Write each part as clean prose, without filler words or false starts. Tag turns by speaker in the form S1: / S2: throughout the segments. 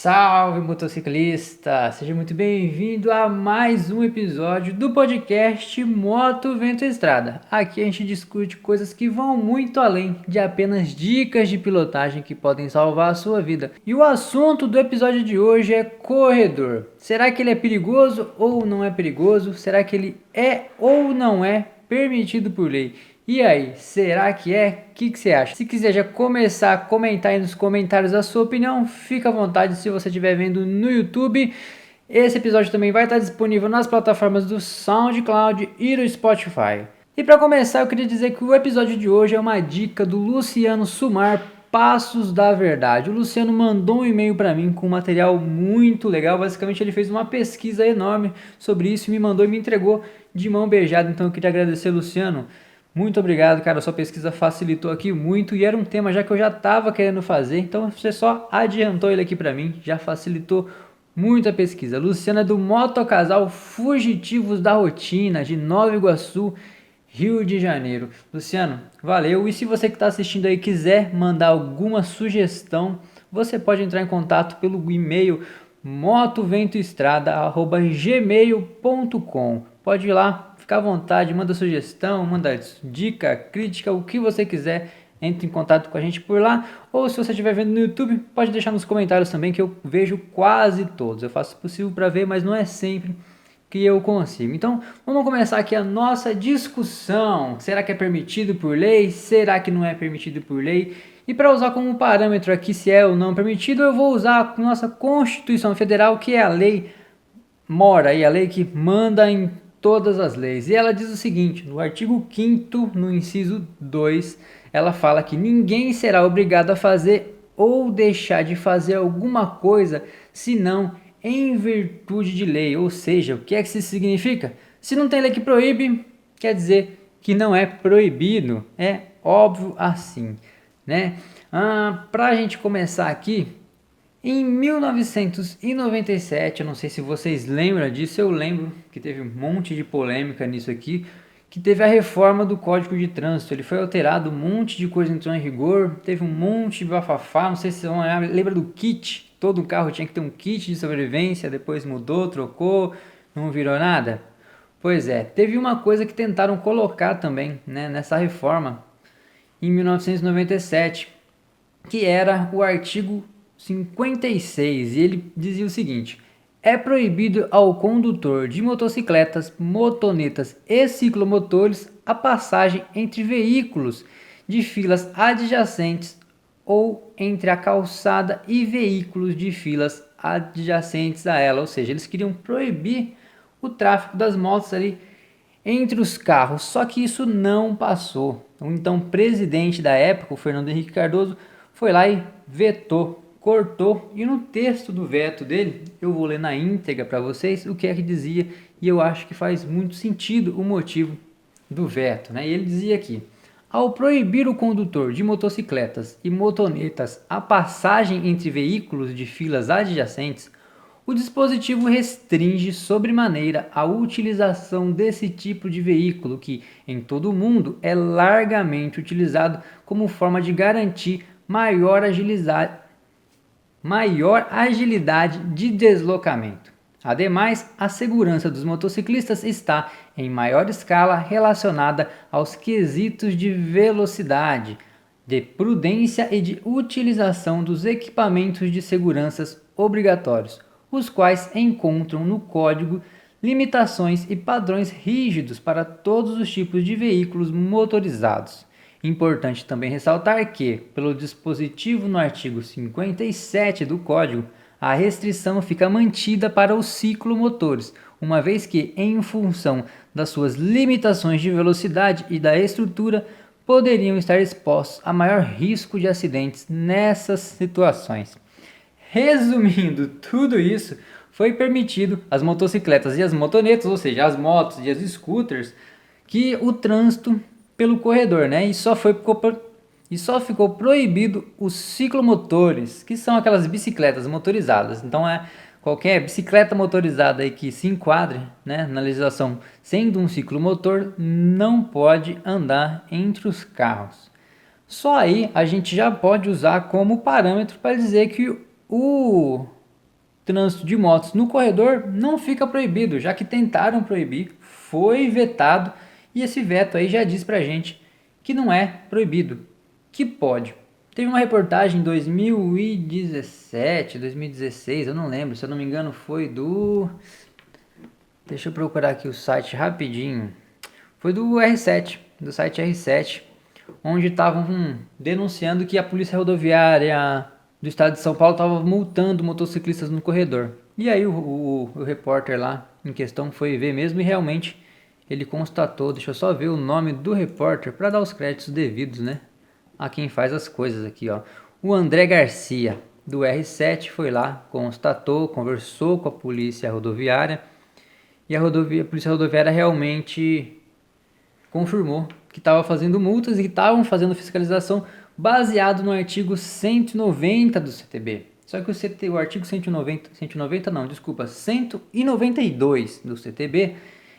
S1: Salve motociclista! Seja muito bem-vindo a mais um episódio do podcast Moto Vento Estrada. Aqui a gente discute coisas que vão muito além de apenas dicas de pilotagem que podem salvar a sua vida. E o assunto do episódio de hoje é corredor. Será que ele é perigoso ou não é perigoso? Será que ele é ou não é permitido por lei? E aí, será que é? O que você acha? Se quiser já começar a comentar aí nos comentários a sua opinião, fica à vontade se você estiver vendo no YouTube. Esse episódio também vai estar disponível nas plataformas do SoundCloud e do Spotify. E para começar, eu queria dizer que o episódio de hoje é uma dica do Luciano Sumar, Passos da Verdade. O Luciano mandou um e-mail para mim com um material muito legal. Basicamente, ele fez uma pesquisa enorme sobre isso e me mandou e me entregou de mão beijada. Então, eu queria agradecer, Luciano. Muito obrigado, cara. Sua pesquisa facilitou aqui muito e era um tema já que eu já estava querendo fazer. Então, você só adiantou ele aqui para mim, já facilitou muito a pesquisa. Luciana do Motocasal Fugitivos da Rotina, de Nova Iguaçu, Rio de Janeiro. Luciano, valeu. E se você que está assistindo aí quiser mandar alguma sugestão, você pode entrar em contato pelo e-mail motoventoestrada@gmail.com. Pode ir lá, fica à vontade, manda sugestão, manda dica, crítica, o que você quiser. Entre em contato com a gente por lá, ou se você estiver vendo no YouTube, pode deixar nos comentários também, que eu vejo quase todos. Eu faço o possível para ver, mas não é sempre que eu consigo. Então, vamos começar aqui a nossa discussão. Será que é permitido por lei? Será que não é permitido por lei? E para usar como parâmetro aqui se é ou não permitido, eu vou usar a nossa Constituição Federal, que é a lei mora, e a lei que manda em todas as leis. E ela diz o seguinte, no artigo 5º, no inciso 2, ela fala que ninguém será obrigado a fazer ou deixar de fazer alguma coisa, senão em virtude de lei. Ou seja, o que é que isso significa? Se não tem lei que proíbe, quer dizer que não é proibido. É óbvio assim, né? Para a gente começar aqui, em 1997, eu não sei se vocês lembram disso, eu lembro que teve um monte de polêmica nisso aqui, que teve a reforma do Código de Trânsito. Ele foi alterado, um monte de coisa entrou em rigor, teve um monte de bafafá, não sei se vocês vão lembrar, lembra do kit? Todo carro tinha que ter um kit de sobrevivência, depois mudou, trocou, não virou nada. Pois é, teve uma coisa que tentaram colocar também, né, nessa reforma, em 1997, que era o artigo 56, e ele dizia o seguinte: é proibido ao condutor de motocicletas, motonetas e ciclomotores a passagem entre veículos de filas adjacentes ou entre a calçada e veículos de filas adjacentes a ela. Ou seja, eles queriam proibir o tráfego das motos ali entre os carros, só que isso não passou. O então presidente da época, o Fernando Henrique Cardoso, foi lá e vetou, cortou, e no texto do veto dele, eu vou ler na íntegra para vocês o que é que dizia, e eu acho que faz muito sentido o motivo do veto, né? E ele dizia aqui: ao proibir o condutor de motocicletas e motonetas a passagem entre veículos de filas adjacentes, o dispositivo restringe sobremaneira a utilização desse tipo de veículo que, em todo o mundo, é largamente utilizado como forma de garantir maior agilidade de deslocamento. Ademais, a segurança dos motociclistas está, em maior escala, relacionada aos quesitos de velocidade, de prudência e de utilização dos equipamentos de segurança obrigatórios, os quais encontram no Código limitações e padrões rígidos para todos os tipos de veículos motorizados. Importante também ressaltar que, pelo dispositivo no artigo 57 do Código, a restrição fica mantida para os ciclomotores, uma vez que, em função das suas limitações de velocidade e da estrutura, poderiam estar expostos a maior risco de acidentes nessas situações. Resumindo tudo isso, foi permitido às motocicletas e às motonetas, ou seja, as motos e as scooters, que o trânsito pelo corredor, né? E só ficou proibido os ciclomotores, que são aquelas bicicletas motorizadas. Então qualquer bicicleta motorizada aí que se enquadre, né, na legislação sendo um ciclomotor, não pode andar entre os carros. Só aí a gente já pode usar como parâmetro para dizer que o trânsito de motos no corredor não fica proibido, já que tentaram proibir, foi vetado e esse veto aí já diz pra gente que não é proibido, que pode. Teve uma reportagem em 2017, 2016, eu não lembro, se eu não me engano foi do... Deixa eu procurar aqui o site rapidinho. Foi do R7, do site R7, onde estavam denunciando que a Polícia Rodoviária do Estado de São Paulo estava multando motociclistas no corredor. E aí o repórter lá em questão foi ver mesmo e realmente ele constatou, deixa eu só ver o nome do repórter para dar os créditos devidos, né, a quem faz as coisas aqui, ó. O André Garcia, do R7, foi lá, constatou, conversou com a Polícia Rodoviária e a Polícia Rodoviária realmente confirmou que estava fazendo multas e que estavam fazendo fiscalização baseado no artigo 190 do CTB. Só que o artigo 192 do CTB,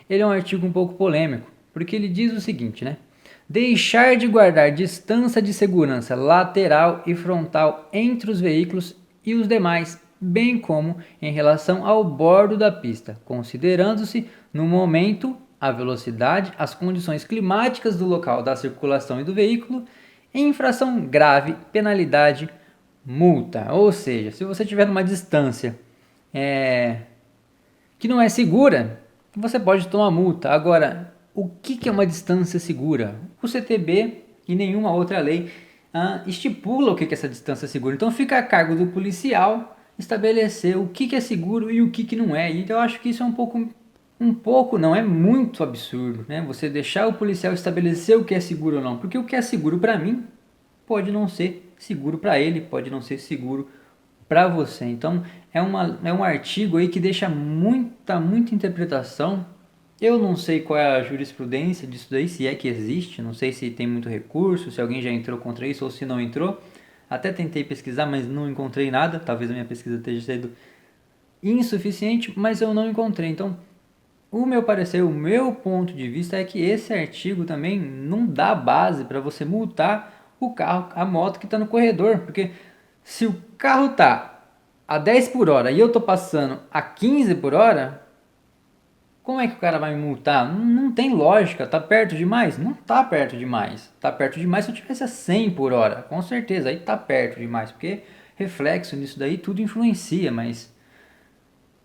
S1: ele é um artigo um pouco polêmico, porque ele diz o seguinte, né? Deixar de guardar distância de segurança lateral e frontal entre os veículos e os demais, bem como em relação ao bordo da pista, considerando-se no momento a velocidade, as condições climáticas do local da circulação e do veículo, infração grave, penalidade, multa. Ou seja, se você estiver numa distância que não é segura, você pode tomar multa. Agora, o que é uma distância segura? O CTB e nenhuma outra lei estipula o que é essa distância segura. Então fica a cargo do policial estabelecer o que é seguro e o que não é. Então eu acho que isso é um pouco não, é muito absurdo, né? Você deixar o policial estabelecer o que é seguro ou não. Porque o que é seguro para mim pode não ser seguro para ele, pode não ser seguro para você. Então é um artigo aí que deixa muita interpretação. Eu não sei qual é a jurisprudência disso daí, se é que existe, não sei se tem muito recurso, se alguém já entrou contra isso ou se não entrou. Até tentei pesquisar, mas não encontrei nada. Talvez a minha pesquisa esteja sendo insuficiente, mas eu não encontrei. Então, o meu parecer, o meu ponto de vista é que esse artigo também não dá base para você multar o carro, a moto que está no corredor, porque se o carro está a 10 por hora e eu estou passando a 15 por hora, como é que o cara vai me multar? Não tem lógica, tá perto demais? Não tá perto demais. Tá perto demais se eu tivesse a 100 por hora, com certeza, aí tá perto demais, porque reflexo nisso daí tudo influencia, mas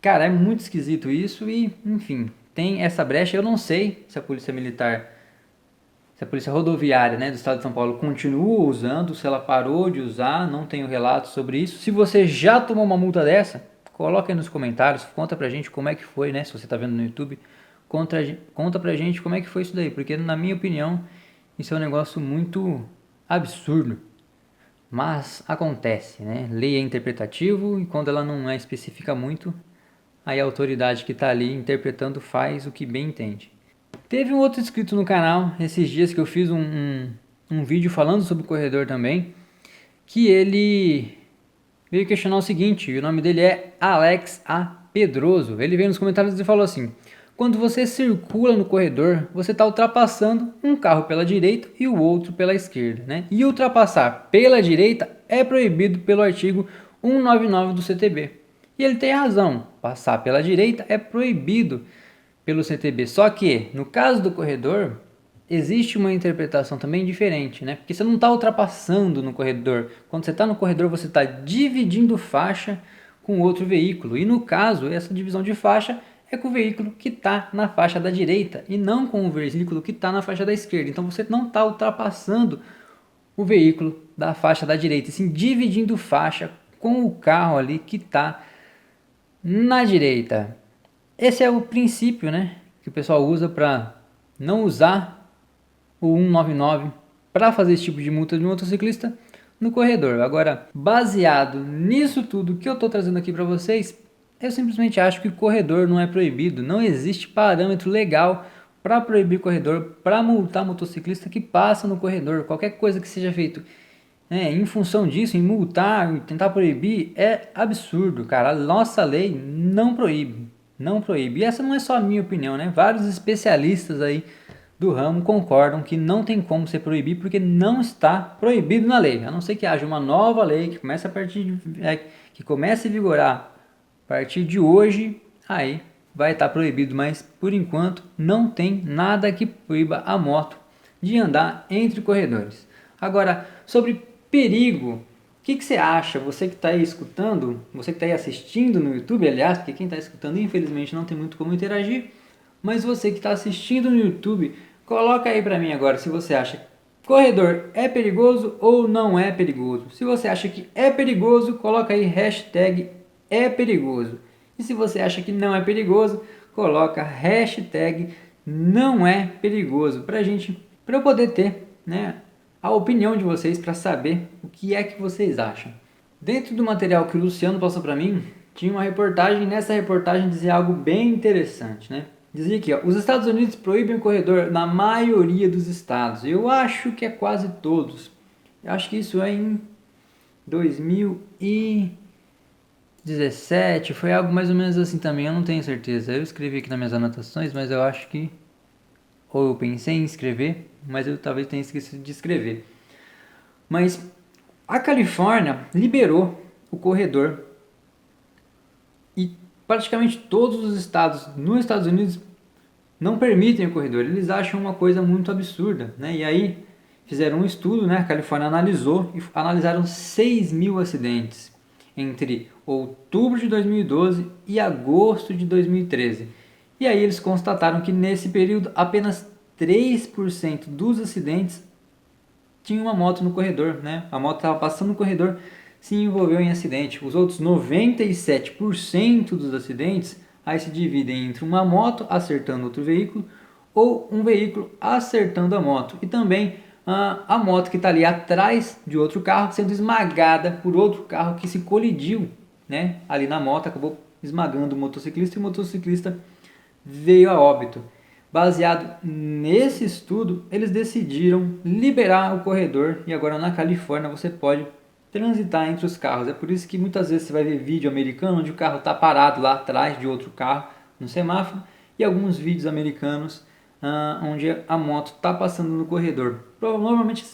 S1: cara, é muito esquisito isso e, enfim, tem essa brecha. Eu não sei se a Polícia Militar, se a Polícia Rodoviária, né, do Estado de São Paulo continua usando, se ela parou de usar, não tenho relato sobre isso. Se você já tomou uma multa dessa, coloca aí nos comentários, conta pra gente como é que foi, né, se você tá vendo no YouTube, conta pra gente como é que foi isso daí, porque na minha opinião, isso é um negócio muito absurdo. Mas acontece, né, lei é interpretativo e quando ela não é específica muito, aí a autoridade que está ali interpretando faz o que bem entende. Teve um outro inscrito no canal, esses dias que eu fiz um vídeo falando sobre o corredor também, que ele veio questionar o seguinte, o nome dele é Alex A. Pedroso. Ele veio nos comentários e falou assim, quando você circula no corredor, você está ultrapassando um carro pela direita e o outro pela esquerda, né? E ultrapassar pela direita é proibido pelo artigo 199 do CTB. E ele tem razão, passar pela direita é proibido pelo CTB. Só que, no caso do corredor, existe uma interpretação também diferente, né? Porque você não está ultrapassando no corredor. Quando você está no corredor, você está dividindo faixa com outro veículo. E no caso, essa divisão de faixa é com o veículo que está na faixa da direita e não com o veículo que está na faixa da esquerda. Então você não está ultrapassando o veículo da faixa da direita, e sim dividindo faixa com o carro ali que está na direita. Esse é o princípio, né, que o pessoal usa para não usar o 199 para fazer esse tipo de multa de motociclista no corredor. Agora, baseado nisso tudo que eu estou trazendo aqui para vocês, eu simplesmente acho que o corredor não é proibido. Não existe parâmetro legal para proibir corredor, para multar motociclista que passa no corredor. Qualquer coisa que seja feito em função disso, em multar, tentar proibir, é absurdo, cara. A nossa lei não proíbe, não proíbe. E essa não é só a minha opinião, né? Vários especialistas aí do ramo concordam que não tem como ser proibir porque não está proibido na lei. A não ser que haja uma nova lei que comece a vigorar A partir de hoje, aí vai estar proibido, mas por enquanto não tem nada que proíba a moto de andar entre corredores. Agora, sobre perigo, o que você acha? Você que está aí escutando, você que está aí assistindo no YouTube, aliás, porque quem está escutando infelizmente não tem muito como interagir, mas você que está assistindo no YouTube, coloca aí para mim agora se você acha corredor é perigoso ou não é perigoso. Se você acha que é perigoso, coloca aí hashtag é perigoso. E se você acha que não é perigoso, coloca hashtag não é perigoso para eu poder ter, né, a opinião de vocês para saber o que é que vocês acham. Dentro do material que o Luciano passou para mim, tinha uma reportagem, nessa reportagem dizia algo bem interessante, né? Dizia aqui, ó, os Estados Unidos proíbem o corredor na maioria dos estados. Eu acho que é quase todos. Eu acho que isso é em 2017, foi algo mais ou menos assim também, eu não tenho certeza. Eu escrevi aqui nas minhas anotações, mas eu acho que... Ou eu pensei em escrever, mas eu talvez tenha esquecido de escrever. Mas a Califórnia liberou o corredor e praticamente todos os estados nos Estados Unidos não permitem o corredor. Eles acham uma coisa muito absurda, né? E aí fizeram um estudo, né? A Califórnia analisou e analisaram 6 mil acidentes entre outubro de 2012 e agosto de 2013. E aí eles constataram que nesse período apenas 3% dos acidentes tinha uma moto no corredor, né? A moto estava passando no corredor, se envolveu em acidente. Os outros 97% dos acidentes aí se dividem entre uma moto acertando outro veículo ou um veículo acertando a moto. E também a moto que está ali atrás de outro carro sendo esmagada por outro carro que se colidiu, né? Ali na moto, acabou esmagando o motociclista e o motociclista veio a óbito. Baseado nesse estudo, eles decidiram liberar o corredor e agora na Califórnia você pode transitar entre os carros. É por isso que muitas vezes você vai ver vídeo americano onde o carro está parado lá atrás de outro carro no semáforo e alguns vídeos americanos onde a moto está passando no corredor. Normalmente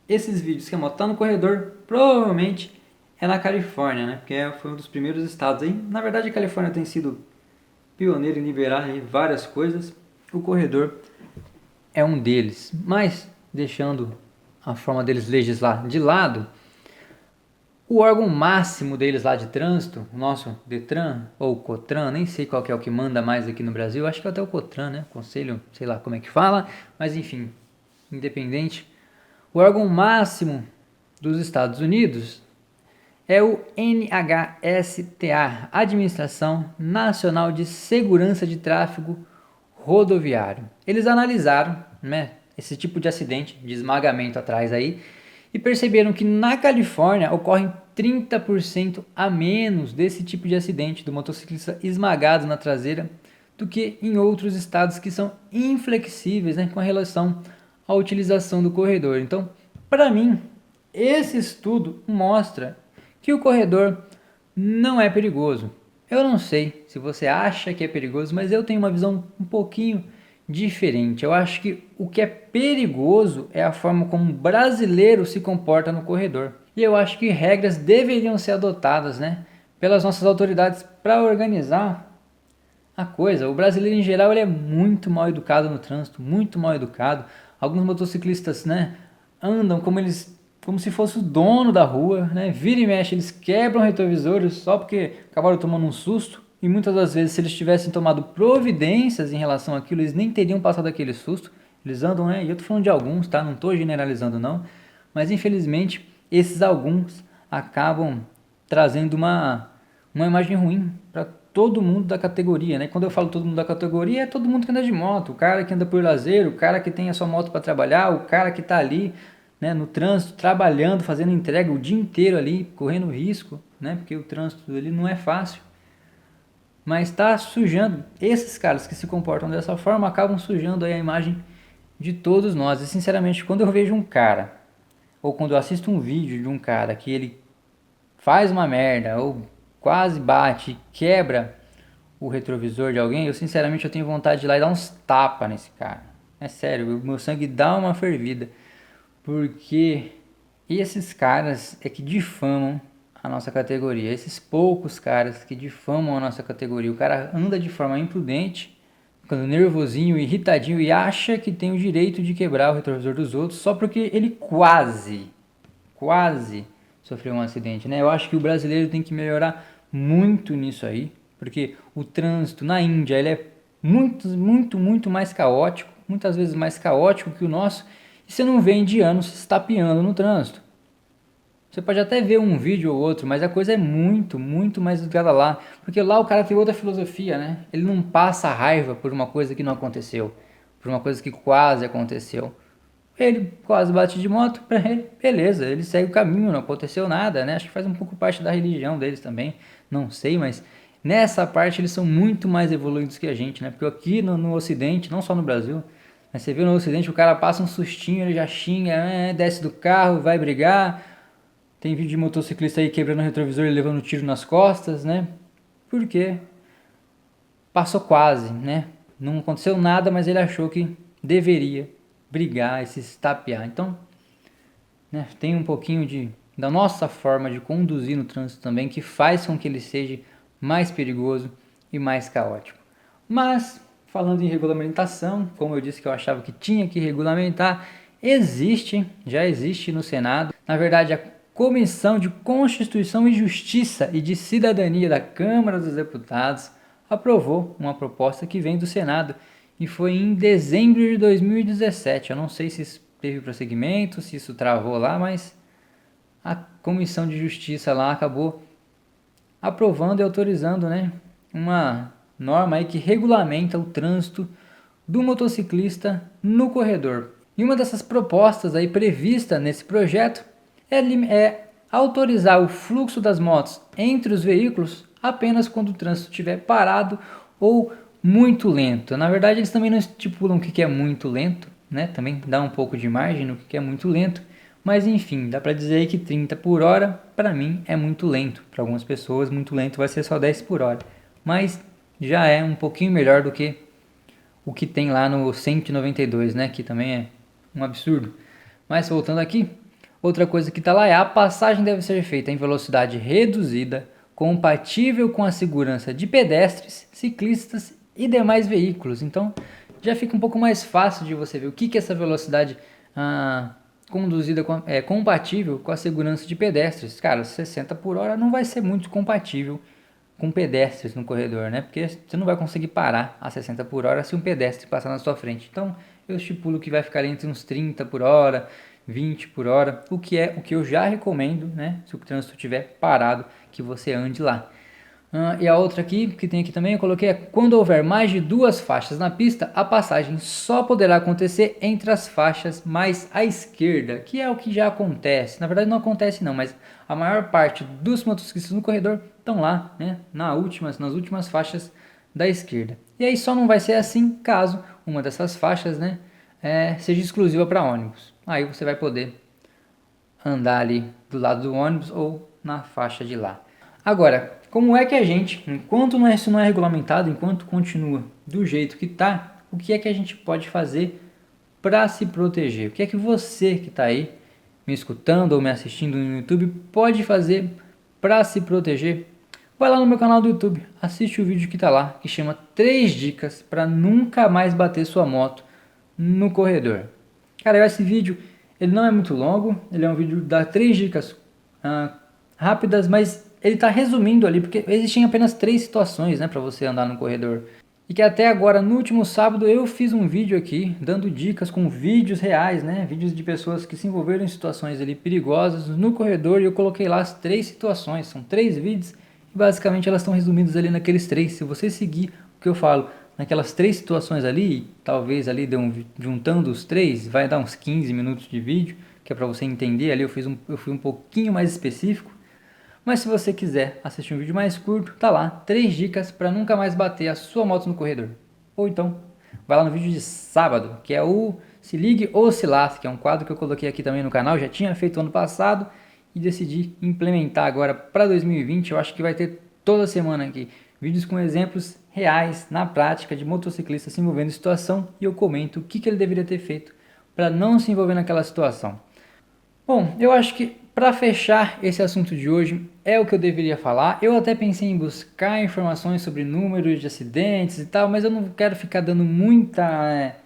S1: esses vídeos que a moto está no corredor provavelmente é na Califórnia, né? Porque foi um dos primeiros estados aí. Na verdade a Califórnia tem sido pioneiro em liberar várias coisas. O corredor é um deles, mas deixando a forma deles legislar de lado, o órgão máximo deles lá de trânsito, o nosso Detran ou Cotran, nem sei qual que é o que manda mais aqui no Brasil, acho que é até o Cotran, né? Conselho, sei lá como é que fala, mas enfim, independente. O órgão máximo dos Estados Unidos é o NHSTA, Administração Nacional de Segurança de Tráfego Rodoviário. Eles analisaram, né, esse tipo de acidente, de esmagamento atrás aí, e perceberam que na Califórnia ocorrem 30% a menos desse tipo de acidente do motociclista esmagado na traseira do que em outros estados que são inflexíveis, né, com relação à utilização do corredor. Então, para mim, esse estudo mostra que o corredor não é perigoso. Eu não sei se você acha que é perigoso, mas eu tenho uma visão um pouquinho diferente. Eu acho que o que é perigoso é a forma como o brasileiro se comporta no corredor. E eu acho que regras deveriam ser adotadas, né, pelas nossas autoridades para organizar a coisa. O brasileiro em geral ele é muito mal educado no trânsito, muito mal educado. Alguns motociclistas, né, andam como se fosse o dono da rua, né? Vira e mexe, eles quebram retrovisores só porque acabaram tomando um susto. E muitas das vezes, se eles tivessem tomado providências em relação àquilo, eles nem teriam passado aquele susto. Eles andam, né? E eu tô falando de alguns, tá? Não tô generalizando não. Mas infelizmente, esses alguns acabam trazendo uma imagem ruim para todo mundo da categoria, né? Quando eu falo todo mundo da categoria, é todo mundo que anda de moto, o cara que anda por lazer, o cara que tem a sua moto para trabalhar, o cara que está ali, né, no trânsito, trabalhando, fazendo entrega o dia inteiro ali, correndo risco, né? Porque o trânsito ele não é fácil. Mas está sujando, esses caras que se comportam dessa forma acabam sujando aí a imagem de todos nós. E sinceramente, quando eu vejo um cara, ou quando eu assisto um vídeo de um cara que ele faz uma merda, ou quase bate, quebra o retrovisor de alguém, eu sinceramente eu tenho vontade de ir lá e dar uns tapas nesse cara. É sério, o meu sangue dá uma fervida. Porque esses caras é que difamam a nossa categoria. Esses poucos caras que difamam a nossa categoria. O cara anda de forma imprudente, ficando nervosinho, irritadinho e acha que tem o direito de quebrar o retrovisor dos outros só porque ele quase sofreu um acidente, né? Eu acho que o brasileiro tem que melhorar muito nisso aí, porque o trânsito na Índia ele é muito mais caótico, muitas vezes mais caótico que o nosso, e você não vê indianos se estapeando no trânsito. Você pode até ver um vídeo ou outro, mas a coisa é muito mais ligada lá, porque lá o cara tem outra filosofia, né? Ele não passa raiva por uma coisa que não aconteceu, por uma coisa que quase aconteceu. Ele quase bate de moto, pra ele, beleza, ele segue o caminho, não aconteceu nada, né? Acho que faz um pouco parte da religião deles também, não sei, mas nessa parte eles são muito mais evoluídos que a gente, né? Porque aqui no Ocidente, não só no Brasil, mas você vê no Ocidente, o cara passa um sustinho, ele já xinga, desce do carro, vai brigar. Tem vídeo de motociclista aí quebrando o retrovisor e levando tiro nas costas, né? Por quê? Passou quase, né? Não aconteceu nada, mas ele achou que deveria brigar e se estapear. Então, né, tem um pouquinho da nossa forma de conduzir no trânsito também, que faz com que ele seja mais perigoso e mais caótico. Mas, falando em regulamentação, como eu disse que eu achava que tinha que regulamentar, já existe no Senado, na verdade a Comissão de Constituição e Justiça e de Cidadania da Câmara dos Deputados aprovou uma proposta que vem do Senado e foi em dezembro de 2017. Eu não sei se isso teve prosseguimento, se isso travou lá, mas a Comissão de Justiça lá acabou aprovando e autorizando, né, uma norma aí que regulamenta o trânsito do motociclista no corredor. E uma dessas propostas aí prevista nesse projeto é autorizar o fluxo das motos entre os veículos apenas quando o trânsito estiver parado ou muito lento. Na verdade, eles também não estipulam o que é muito lento, né? Também dá um pouco de margem no que é muito lento. Mas enfim, dá para dizer aí que 30 por hora, para mim, é muito lento. Para algumas pessoas, muito lento vai ser só 10 por hora. Mas já é um pouquinho melhor do que o que tem lá no 192, né? Que também é um absurdo. Mas voltando aqui, outra coisa que está lá é a passagem deve ser feita em velocidade reduzida, compatível com a segurança de pedestres, ciclistas e demais veículos. Então já fica um pouco mais fácil de você ver o que essa velocidade conduzida é compatível com a segurança de pedestres. Cara, 60 por hora não vai ser muito compatível com pedestres no corredor, né? Porque você não vai conseguir parar a 60 por hora se um pedestre passar na sua frente. Então eu estipulo que vai ficar entre uns 30 por hora, 20 por hora, o que eu já recomendo, né? Se o trânsito estiver parado, que você ande lá. E a outra aqui, que tem aqui também, eu coloquei é quando houver mais de 2 faixas na pista, a passagem só poderá acontecer entre as faixas mais à esquerda, que é o que já acontece. Na verdade não acontece não, mas a maior parte dos motociclistas no corredor estão lá, né, nas últimas faixas da esquerda. E aí só não vai ser assim caso uma dessas faixas, né, seja exclusiva para ônibus. Aí você vai poder andar ali do lado do ônibus ou na faixa de lá. Agora, como é que a gente, enquanto isso não é regulamentado, enquanto continua do jeito que está, o que é que a gente pode fazer para se proteger? O que é que você que está aí me escutando ou me assistindo no YouTube pode fazer para se proteger? Vai lá no meu canal do YouTube, assiste o vídeo que está lá, que chama 3 dicas para nunca mais bater sua moto no corredor. Cara, esse vídeo ele não é muito longo, ele é um vídeo da 3 dicas rápidas, mas ele está resumindo ali, porque existem apenas 3 situações, né, para você andar no corredor. E que até agora, no último sábado, eu fiz um vídeo aqui, dando dicas com vídeos reais, né, vídeos de pessoas que se envolveram em situações ali perigosas no corredor, e eu coloquei lá as 3 situações, são 3 vídeos, e basicamente elas estão resumidas ali naqueles 3. Se você seguir o que eu falo naquelas 3 situações ali, talvez ali juntando os 3, vai dar uns 15 minutos de vídeo, que é para você entender ali, eu fui um pouquinho mais específico. Mas se você quiser assistir um vídeo mais curto, tá lá, 3 dicas para nunca mais bater a sua moto no corredor. Ou então, vai lá no vídeo de sábado, que é o Se Ligue ou Se Lasque, que é um quadro que eu coloquei aqui também no canal, já tinha feito ano passado e decidi implementar agora para 2020. Eu acho que vai ter toda semana aqui vídeos com exemplos reais, na prática, de motociclistas se envolvendo em situação, e eu comento o que ele deveria ter feito para não se envolver naquela situação. Bom, eu acho que para fechar esse assunto de hoje, é o que eu deveria falar. Eu até pensei em buscar informações sobre números de acidentes e tal, mas eu não quero ficar dando muita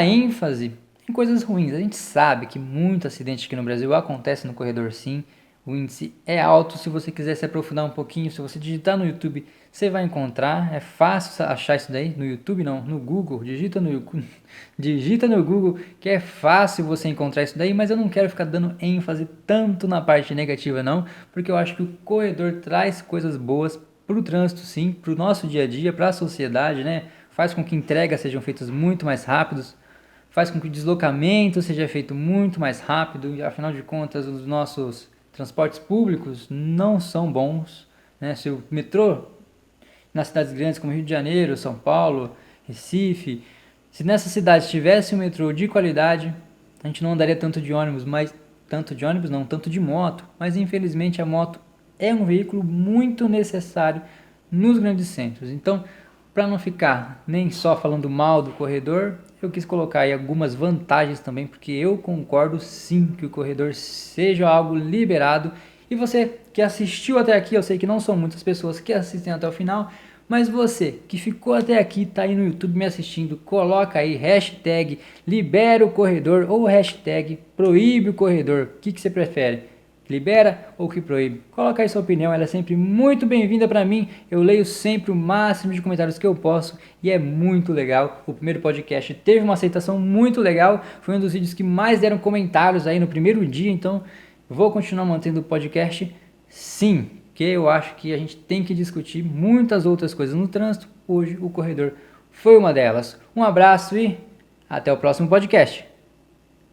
S1: ênfase em coisas ruins. A gente sabe que muito acidente aqui no Brasil acontece no corredor, sim. O índice é alto. Se você quiser se aprofundar um pouquinho, se você digitar no YouTube, você vai encontrar. É fácil achar isso daí. No YouTube não, no Google. Digita no Google que é fácil você encontrar isso daí, mas eu não quero ficar dando ênfase tanto na parte negativa não, porque eu acho que o corredor traz coisas boas para o trânsito, sim, para o nosso dia a dia, para a sociedade, né? Faz com que entregas sejam feitas muito mais rápidos, faz com que o deslocamento seja feito muito mais rápido, e afinal de contas os nossos transportes públicos não são bons, né? Se o metrô nas cidades grandes como Rio de Janeiro, São Paulo, Recife, se nessas cidades tivesse um metrô de qualidade, a gente não andaria tanto de ônibus, tanto de moto, mas infelizmente a moto é um veículo muito necessário nos grandes centros. Então, para não ficar nem só falando mal do corredor, eu quis colocar aí algumas vantagens também, porque eu concordo sim que o corredor seja algo liberado. E você que assistiu até aqui, eu sei que não são muitas pessoas que assistem até o final, mas você que ficou até aqui, está aí no YouTube me assistindo, coloca aí hashtag libera o corredor ou hashtag proíbe o corredor. O que você prefere? Libera ou que proíbe? Coloca aí sua opinião, ela é sempre muito bem-vinda para mim. Eu leio sempre o máximo de comentários que eu posso e é muito legal. O primeiro podcast teve uma aceitação muito legal, foi um dos vídeos que mais deram comentários aí no primeiro dia, então vou continuar mantendo o podcast sim, porque eu acho que a gente tem que discutir muitas outras coisas no trânsito. Hoje o corredor foi uma delas. Um abraço e até o próximo podcast.